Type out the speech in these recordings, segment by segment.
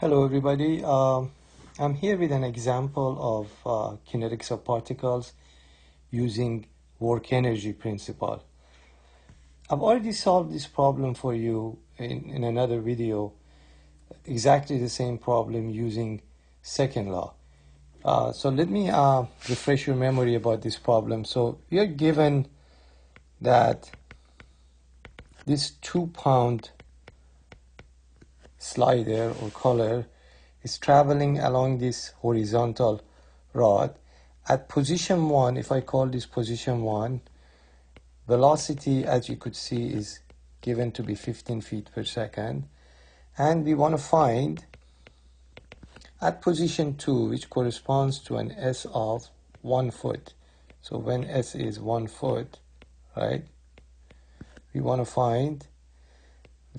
Hello everybody. I'm here with an example of kinetics of particles using work energy principle. I've already solved this problem for you in another video, exactly the same problem using second law. So let me refresh your memory about this problem. So we are given that this 2-pound slider or collar is traveling along this horizontal rod. At position 1, if I call this position 1, velocity, as you could see, is given to be 15 feet per second. And we want to find at position 2, which corresponds to an S of 1 foot. So when S is 1 foot, right, we want to find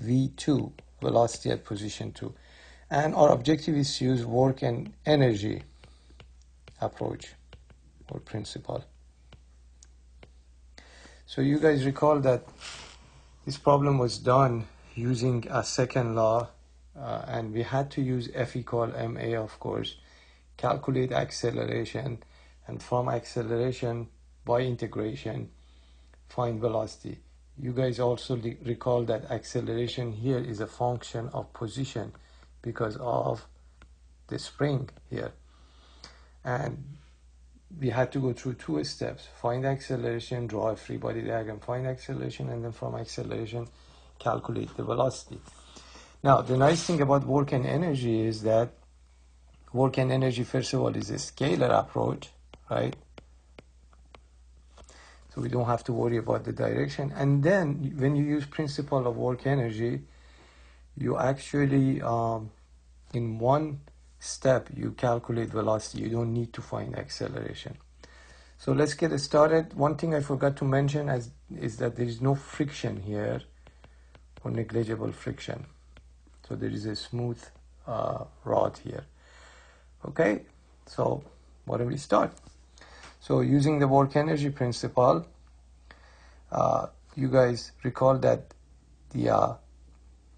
V2, velocity at position 2. And our objective is to use work and energy approach or principle. So you guys recall that this problem was done using a second law, and we had to use F equal ma, of course, calculate acceleration, and from acceleration by integration find velocity. You guys also recall that acceleration here is a function of position because of the spring here, and we had to go through two steps: find acceleration, draw a free body diagram, find acceleration, and then from acceleration calculate the velocity. Now the nice thing about work and energy is that work and energy, first of all, is a scalar approach, right? So we don't have to worry about the direction. And then when you use principle of work energy, you actually in one step you calculate velocity. You don't need to find acceleration. So let's get started. One thing I forgot to mention is that there is no friction here or negligible friction. So there is a smooth rod here. Okay, so why don't we start? So using the work energy principle, you guys recall that the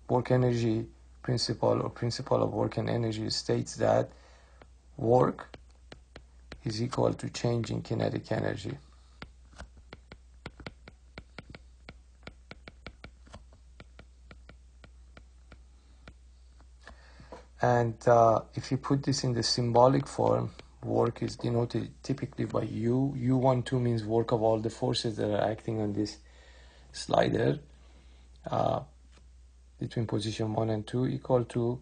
work energy principle or principle of work and energy states that work is equal to change in kinetic energy. And if you put this in the symbolic form, work is denoted typically by U. U12 means work of all the forces that are acting on this slider between position 1 and 2 equal to,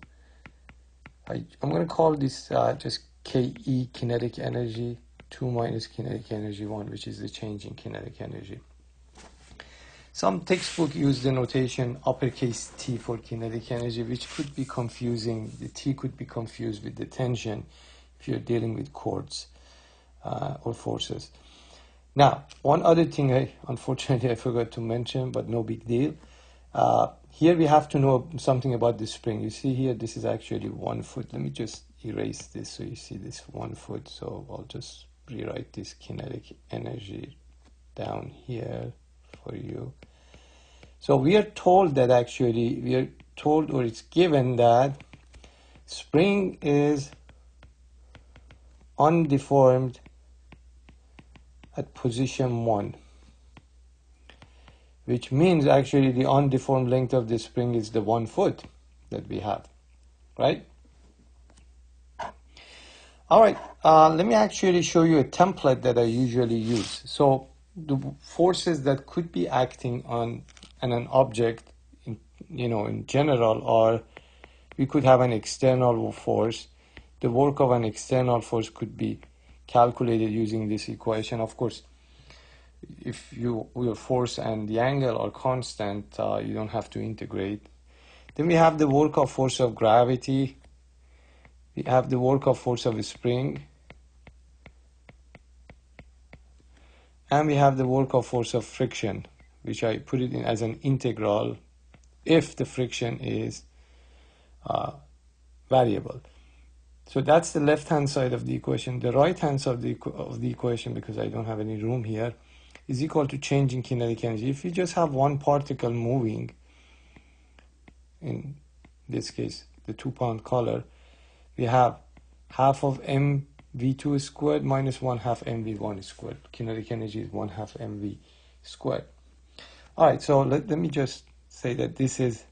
I'm going to call this just KE, kinetic energy 2 minus kinetic energy 1, which is the change in kinetic energy. Some textbook use the notation uppercase T for kinetic energy, which could be confusing. The T could be confused with the tension if you're dealing with cords or forces. Now, one other thing unfortunately I forgot to mention, but no big deal. Here we have to know something about the spring. You see here, this is actually 1 foot. Let me just erase this so you see this 1 foot. So I'll just rewrite this kinetic energy down here for you. So we are told that or it's given that spring is undeformed at position 1, which means actually the undeformed length of the spring is the 1 foot that we have, right? All right, let me actually show you a template that I usually use. So the forces that could be acting on an object, in general, are we could have an external force. The work of an external force could be calculated using this equation. Of course, if your force and the angle are constant, you don't have to integrate. Then we have the work of force of gravity. We have the work of force of a spring. And we have the work of force of friction, which I put it in as an integral if the friction is variable. So that's the left-hand side of the equation. The right-hand side of the equation, because I don't have any room here, is equal to change in kinetic energy. If you just have one particle moving, in this case the 2-pound color, we have half of mv2 squared minus 1/2 mv1 squared. Kinetic energy is 1/2 mv squared. All right, so let me just say that this is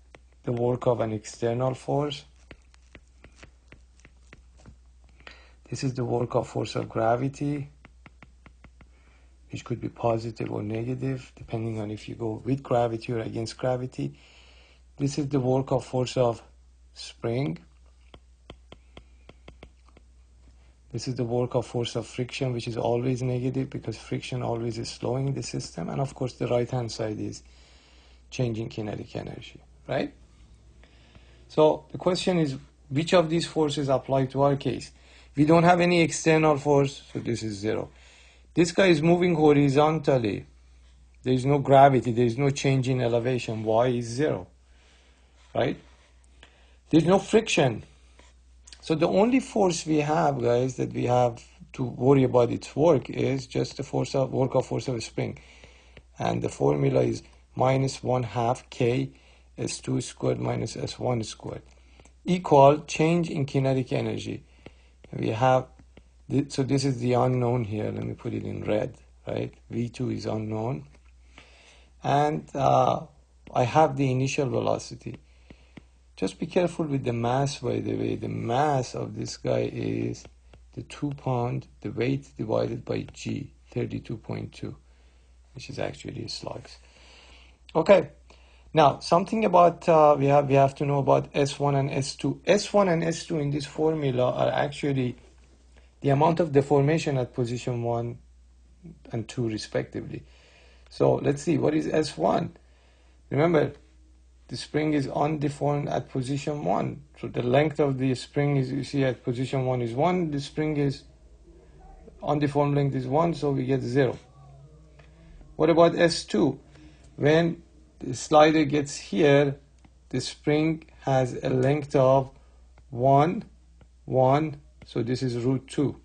the work of an external force. This is the work of force of gravity, which could be positive or negative, depending on if you go with gravity or against gravity. This is the work of force of spring. This is the work of force of friction, which is always negative because friction always is slowing the system. And of course, the right-hand side is changing kinetic energy, right? So the question is, which of these forces apply to our case? We don't have any external force, so this is 0. This guy is moving horizontally. There is no gravity. There is no change in elevation. Y is 0, right? There's no friction. So the only force we have, guys, that we have to worry about its work is just the work of force of a spring. And the formula is minus 1/2 K S2 squared minus S1 squared equal change in kinetic energy. We have, so this is the unknown here. Let me put it in red, right? V2 is unknown. And I have the initial velocity. Just be careful with the mass, by the way. The mass of this guy is the 2-pound, the weight divided by G, 32.2, which is actually slugs. Okay, now something about, we have to know about S1 and S2. S1 and S2 in this formula are actually the amount of deformation at position 1 and 2 respectively. So let's see, what is S1? Remember, the spring is undeformed at position 1. So the length of the spring is, you see, at position 1 is 1. The spring is undeformed length is 1, so we get 0. What about S2? When the slider gets here, the spring has a length of 1, 1. So this is root 2.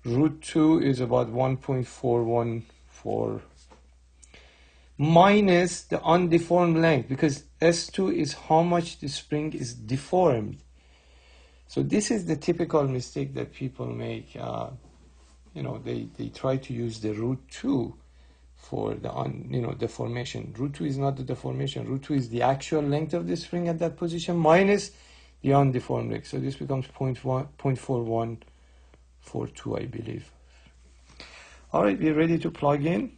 Root 2 is about 1.414 minus the undeformed length, because S2 is how much the spring is deformed. So this is the typical mistake that people make. They try to use the root 2 for the deformation. Root 2 is not the deformation. Root 2 is the actual length of the spring at that position minus the undeformed length. So this becomes 0.4142, I believe. All right, we're ready to plug in.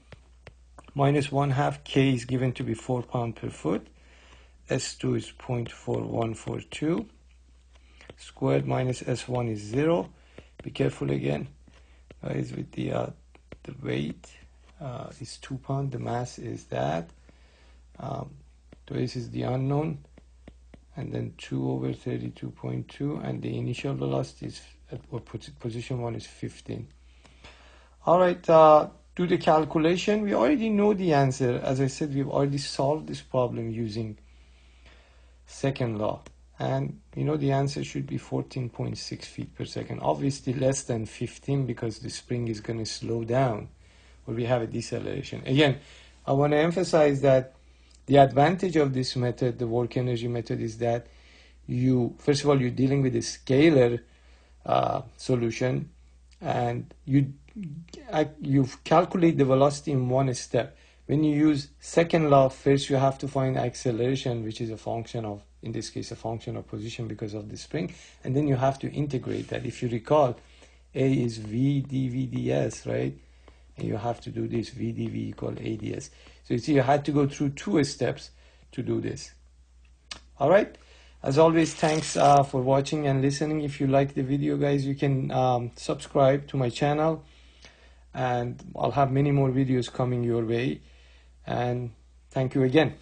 Minus 1/2 K is given to be 4 pounds per foot. S2 is 0.4142. Squared minus S1 is 0. Be careful again, guys, with the weight is 2 pounds. The mass is that. This is the unknown. And then 2 over 32.2. And the initial velocity is at position 1 is 15. All right. Do the calculation. We already know the answer. As I said, we've already solved this problem using second law. And the answer should be 14.6 feet per second. Obviously less than 15 because the spring is going to slow down or we have a deceleration. Again, I want to emphasize that the advantage of this method, the work energy method, is that first of all, you're dealing with a scalar solution, and you calculate the velocity in one step. When you use second law, first you have to find acceleration, which is a function of, in this case, a function of position because of the spring, and then you have to integrate that. If you recall, A is V dV ds, right? And you have to do this, V dV equal A ds. So you see, you had to go through 2 steps to do this. All right. As always, thanks for watching and listening. If you like the video, guys, you can subscribe to my channel, and I'll have many more videos coming your way. And thank you again.